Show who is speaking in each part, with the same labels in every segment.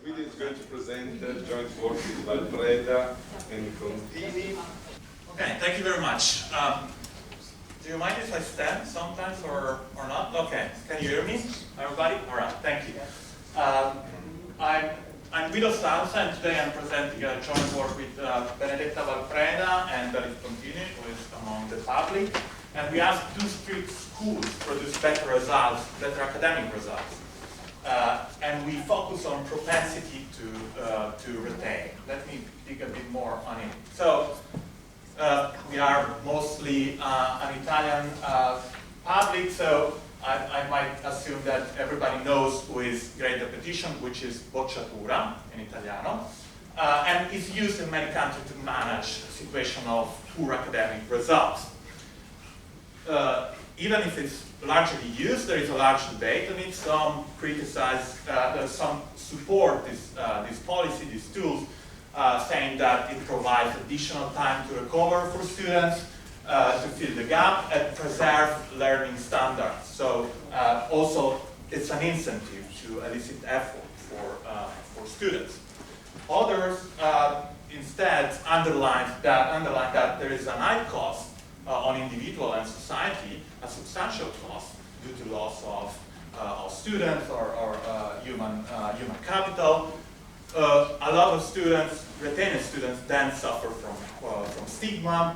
Speaker 1: video is going to present joint work with Valpreda and Contini.
Speaker 2: Okay, thank you very much. Do you mind if I stand sometimes or not? Okay, can you hear me, everybody? All right, thank you. I'm Guido Stanza, and today I'm presenting a joint work with Benedetta Valpreda and Contini, who is among the public. And we asked two street schools to produce better results, better academic results. And we focus on propensity to retain. Let me dig a bit more on it. So we are mostly an Italian public, so I might assume that everybody knows who is grade repetition, which is bocciatura in Italiano, and is used in many countries to manage a situation of poor academic results. Even if it's largely used, there is a large debate on it. Some criticize, some support this policy, these tools, saying that it provides additional time to recover for students, to fill the gap, and preserve learning standards. So also, it's an incentive to elicit effort for students. Others instead underline that there is a high cost on individual and society, a substantial cost due to loss of students or human capital. A lot of students, retained students, then suffer from stigma,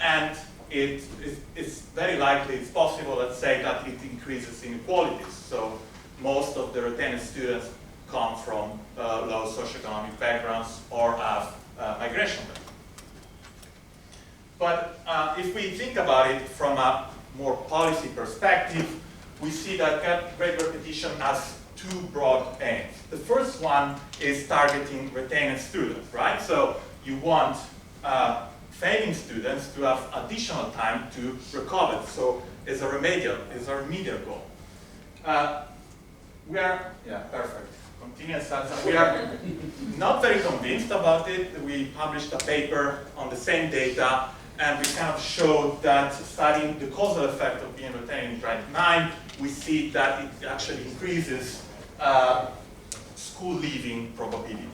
Speaker 2: and it's very likely, it's possible, let's say, that it increases inequalities. So most of the retained students come from low socioeconomic backgrounds or have migration backgrounds. But if we think about it from a more policy perspective, we see that grade repetition has two broad aims. The first one is targeting retained students, right? So you want failing students to have additional time to recover. So it's a remedial goal. We are not very convinced about it. We published a paper on the same data, and we kind of showed that studying the causal effect of being retained in grade 9, we see that it actually increases school leaving probability.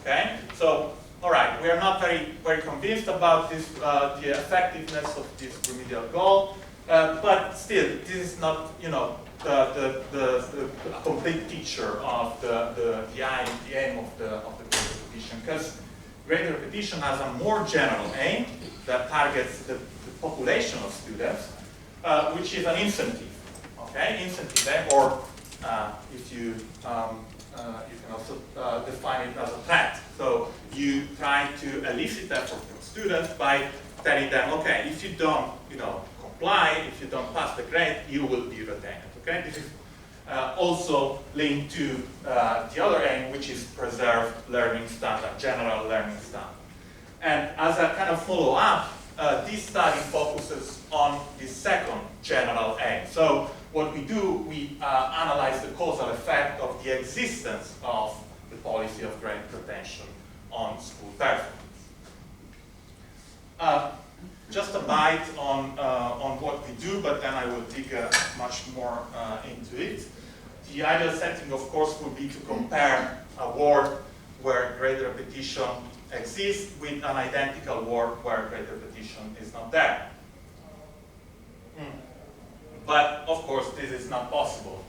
Speaker 2: Okay, so all right, we are not very convinced about this, the effectiveness of this remedial goal, but still, this is not, you know, the complete picture of the aim of the grade repetition, because grade repetition has a more general aim that targets the population of students, which is an incentive. Okay, incentive, or if you can also define it as a threat. So you try to elicit effort from students by telling them, okay, if you don't, comply, if you don't pass the grade, you will be retained. Okay, this is also linked to the other aim, which is preserve learning standard, general learning standard. And as a kind of follow-up, this study focuses on the second general aim. So what we do, we analyze the causal effect of the existence of the policy of grade retention on school performance. Just a bite on what we do, but then I will dig much more into it. The ideal setting, of course, would be to compare a world where grade repetition exists with an identical world where grade repetition is not there. But of course, this is not possible.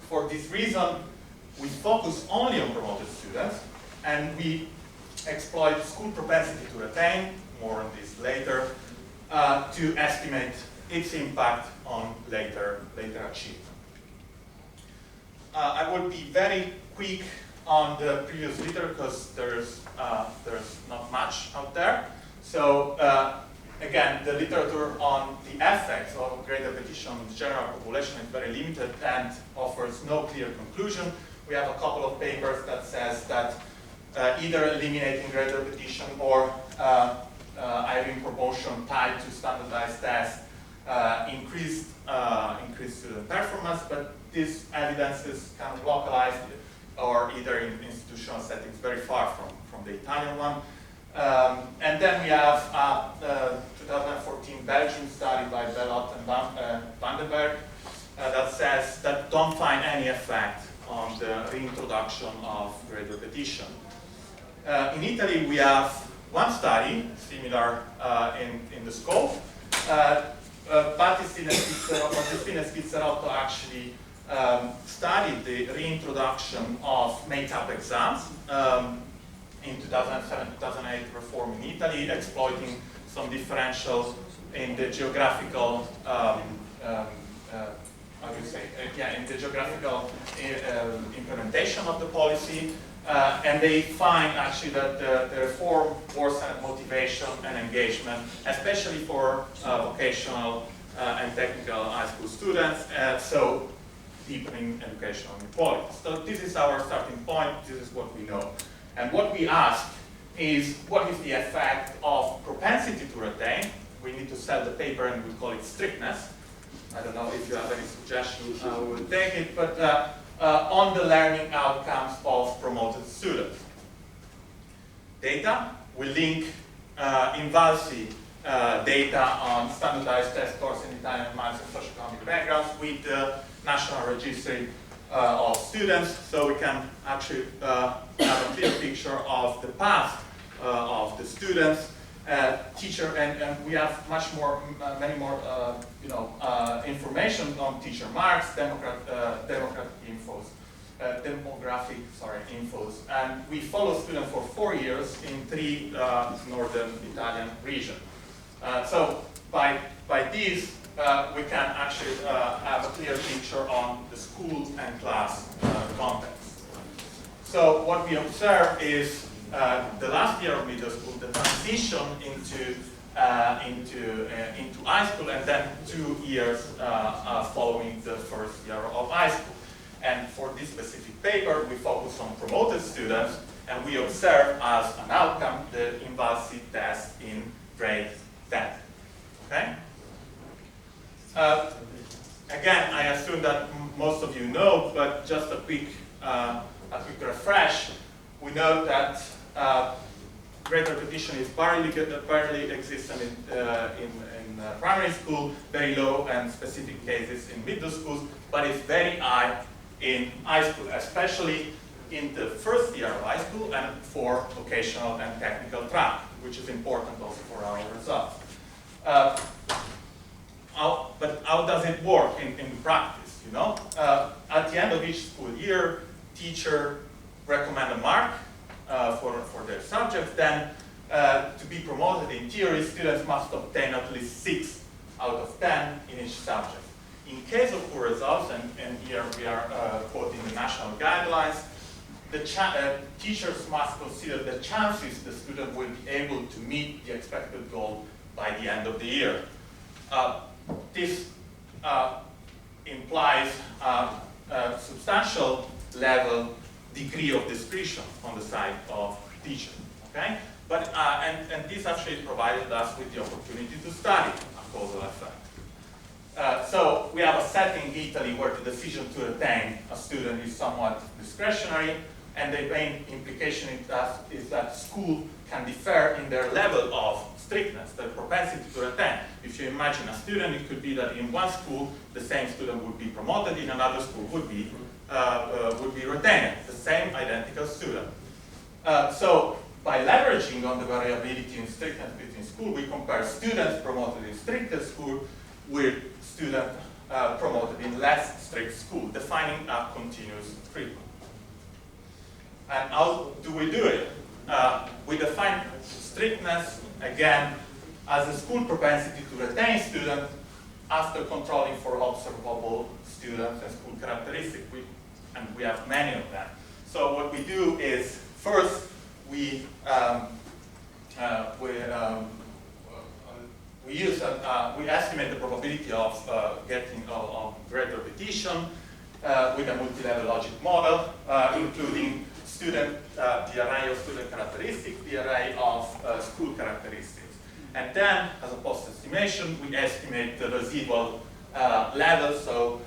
Speaker 2: For this reason, we focus only on promoted students, and we exploit school propensity to retain, more on this later, to estimate its impact on later achievement. I will be very quick on the previous literature because there's not much out there. So again, the literature on the effects of grade repetition on the general population is very limited and offers no clear conclusion. We have a couple of papers that says that either eliminating grade repetition or having promotion tied to standardized tests increased student performance, but this evidence is kind of localized or either in institutional settings very far from the Italian one. And then we have a 2014 Belgian study by Bellot and Vandenberg that says that don't find any effect on from the reintroduction of grade repetition. In Italy, we have one study, similar in the scope. Battistini and Schizzarotto actually studied the reintroduction of make-up exams in 2007-2008 reform in Italy, exploiting some differentials in the geographical, in the geographical implementation of the policy. And they find actually that the reform worsened motivation and engagement, especially for vocational and technical high school students, so deepening educational inequality. So this is our starting point, this is what we know. And what we ask is, what is the effect of propensity to retain? We need to sell the paper and we call it strictness. I don't know if you have any suggestions, we will take it, but on the learning outcomes of promoted students. Data, we link INVALSI data on standardized test scores in Italian maths and socioeconomic backgrounds with the National Registry of Students, so we can actually have a clear picture of the path of the students. Teacher, and we have many more information on teacher marks, demographic infos, and we follow students for 4 years in 3 northern Italian regions. So by this, we can actually have a clear picture on the school and class context. So what we observe is the last year of middle school, the transition into high school, and then 2 years following the first year of high school. And for this specific paper, we focus on promoted students, and we observe as an outcome the INVALSI test in grade 10. Okay? Again, I assume that most of you know, but just a quick refresh. We know that grade repetition is barely existent in primary school, very low and specific cases in middle schools, but it's very high in high school, especially in the first year of high school and for vocational and technical track, which is important also for our results. But how does it work in practice? You know, at the end of each school year, teacher recommend a mark for their subject. Then, to be promoted in theory, students must obtain at least 6 out of 10 in each subject. In case of poor results, and here we are quoting the national guidelines, the teachers must consider the chances the student will be able to meet the expected goal by the end of the year. This implies a substantial degree of discretion on the side of teachers. Okay, but and this actually provided us with the opportunity to study a causal effect. So we have a setting in Italy where the decision to retain a student is somewhat discretionary, and the main implication is that school can differ in their level of strictness, their propensity to retain. If you imagine a student, it could be that in one school the same student would be promoted, in another school would be retained, the same identical student. So by leveraging on the variability in strictness between school, we compare students promoted in stricter school with students promoted in less strict school, defining a continuous treatment. And how do we do it? We define strictness, again, as a school propensity to retain students after controlling for observable students and school characteristics. And we have many of them. So what we do is, first, we estimate the probability of getting grade repetition with a multi-level logic model, including the array of student characteristics, the array of school characteristics. And then, as a post-estimation, we estimate the residual level, so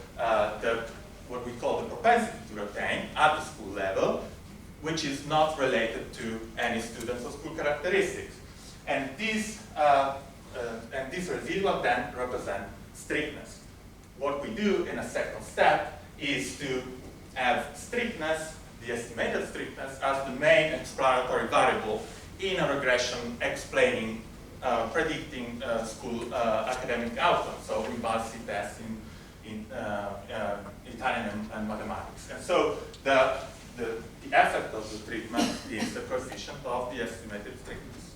Speaker 2: what we call the propensity to retain at the school level, which is not related to any students or school characteristics. And this residual then represent strictness. What we do in a second step is to have strictness, the estimated strictness, as the main exploratory variable in a regression explaining, predicting school academic outcomes. So INVALSI tests in Italian and mathematics. And so the effect of the treatment is the coefficient of the estimated strictness.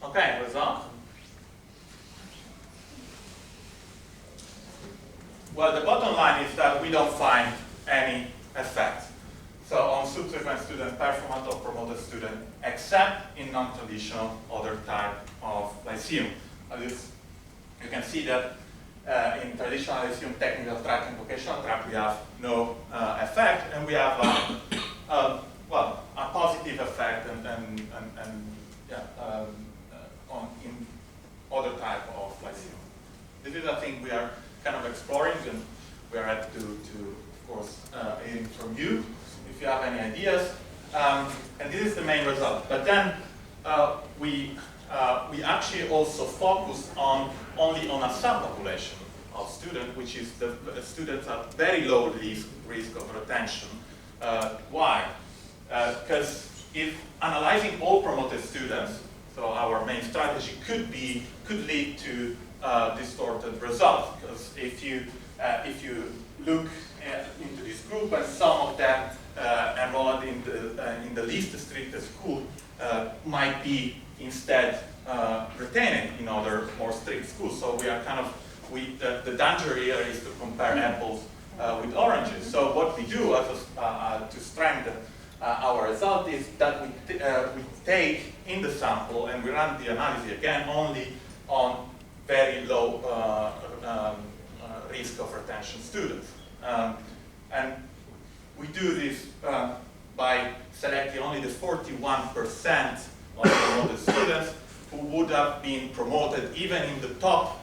Speaker 2: Okay, result? Well, the bottom line is that we don't find any effect. So on subsequent student performance or promoted student, except in non-traditional other type of lyceum. You can see that in traditional lyceum, technical track and vocational track, we have no effect, and we have well, a positive effect in other type of lyceum. This is a thing we are kind of exploring, and we are happy to of course, hearing from you if you have any ideas. And this is the main result. But then we actually also focus only on a subpopulation of students, which is the students at very low risk of retention. Why? Because if analyzing all promoted students, so our main strategy could lead to distorted results. Because if you look into this group and some of them enrolled in the least strictest school might be instead retained in other more strict schools. So we are kind of the danger here is to compare apples with oranges. So what we do to strengthen our result is that we take in the sample and we run the analysis again only on very low risk of retention students. And we do this by selecting only the 41% of promoted students who would have been promoted even in the top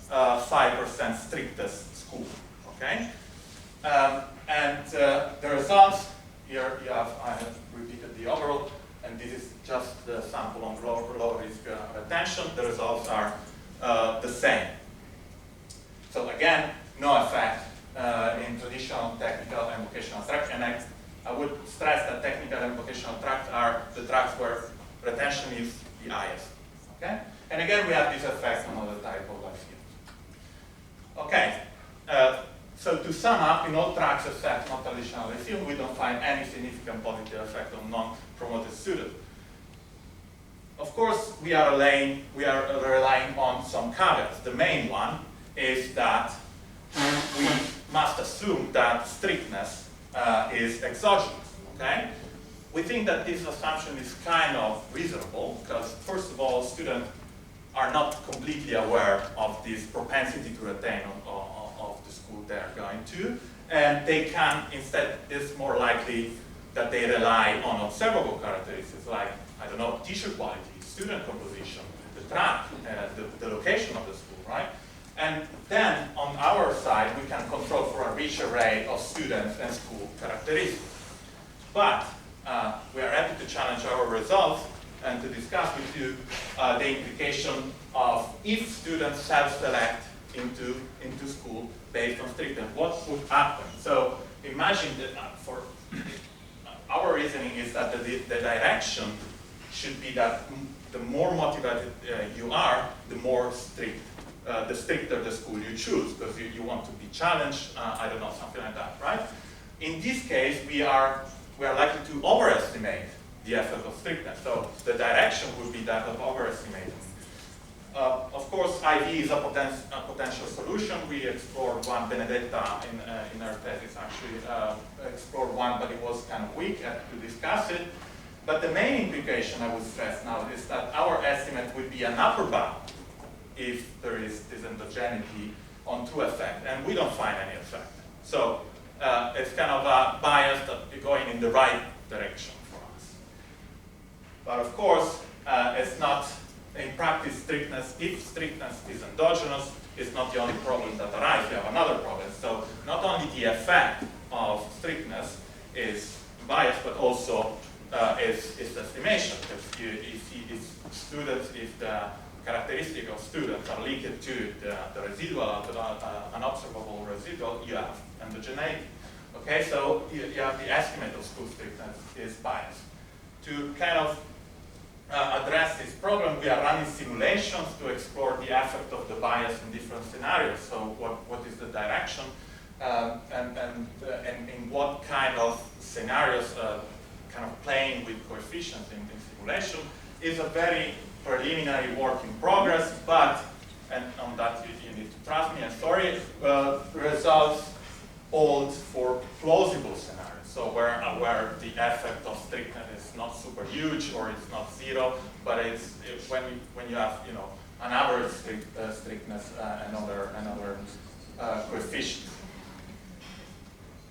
Speaker 2: 5% strictest school. Okay? And the results, here I have repeated the overall, and this is just the sample on low risk retention. The results are the same. So again, no effect in traditional technical and vocational tracks. And I would stress that technical and vocational tracks are the tracks where retention is the highest. Okay? And again, we have this effect on other type of lyceum. Okay. So to sum up, in all tracks except non-traditional lyceum, we don't find any significant positive effect on non-promoted students. Of course, we are relying on some caveats. The main one is that we must assume that strictness is exogenous. Okay? We think that this assumption is kind of reasonable because, first of all, students are not completely aware of this propensity to retain of the school they're going to, and they can, instead, it's more likely that they rely on observable characteristics like, I don't know, teacher quality, student composition, the track, the location of the school, right? And then, on our side, we can control for a rich array of students and school characteristics. But we are happy to challenge our results and to discuss with you the implication of if students self-select into school based on strictness, what would happen? So imagine that for our reasoning is that the direction should be that the more motivated you are, the more strict, the stricter the school you choose, because you want to be challenged, I don't know, something like that, right? In this case, we are likely to overestimate the effect of strictness. So the direction would be that of overestimating. Of course, IV is a potential solution. We explored one. Benedetta in her thesis actually explored one, but it was kind of weak to discuss it. But the main implication I would stress now is that our estimate would be an upper bound if there is this endogeneity on two effect, and we don't find any effect. So it's kind of a bias that going in the right direction for us. But of course, it's not, in practice, strictness, if strictness is endogenous, it's not the only problem that arises. You have another problem. So not only the effect of strictness is biased, but also its estimation. If the characteristic of students are linked to the residual, an observable residual, you have endogeneity. Okay, so you have the estimate of school strictness is biased. To kind of address this problem, we are running simulations to explore the effect of the bias in different scenarios. So what is the direction and in what kind of scenarios kind of playing with coefficients in simulation is a very preliminary work in progress, but, and on that you need to trust me, and sorry, results hold for plausible scenarios. So where the effect of strictness is not super huge or it's not zero, but it's when you have an average strictness and other coefficients.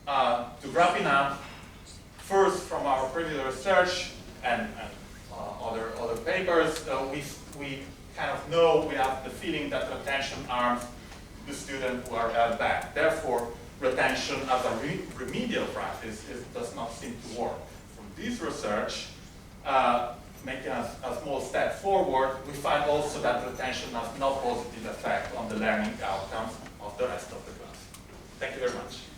Speaker 2: To wrap it up, first from our previous research and other papers, we kind of know, we have the feeling that retention harms the students who are held back. Therefore, retention as a remedial practice does not seem to work. From this research, making a small step forward, we find also that retention has no positive effect on the learning outcomes of the rest of the class. Thank you very much.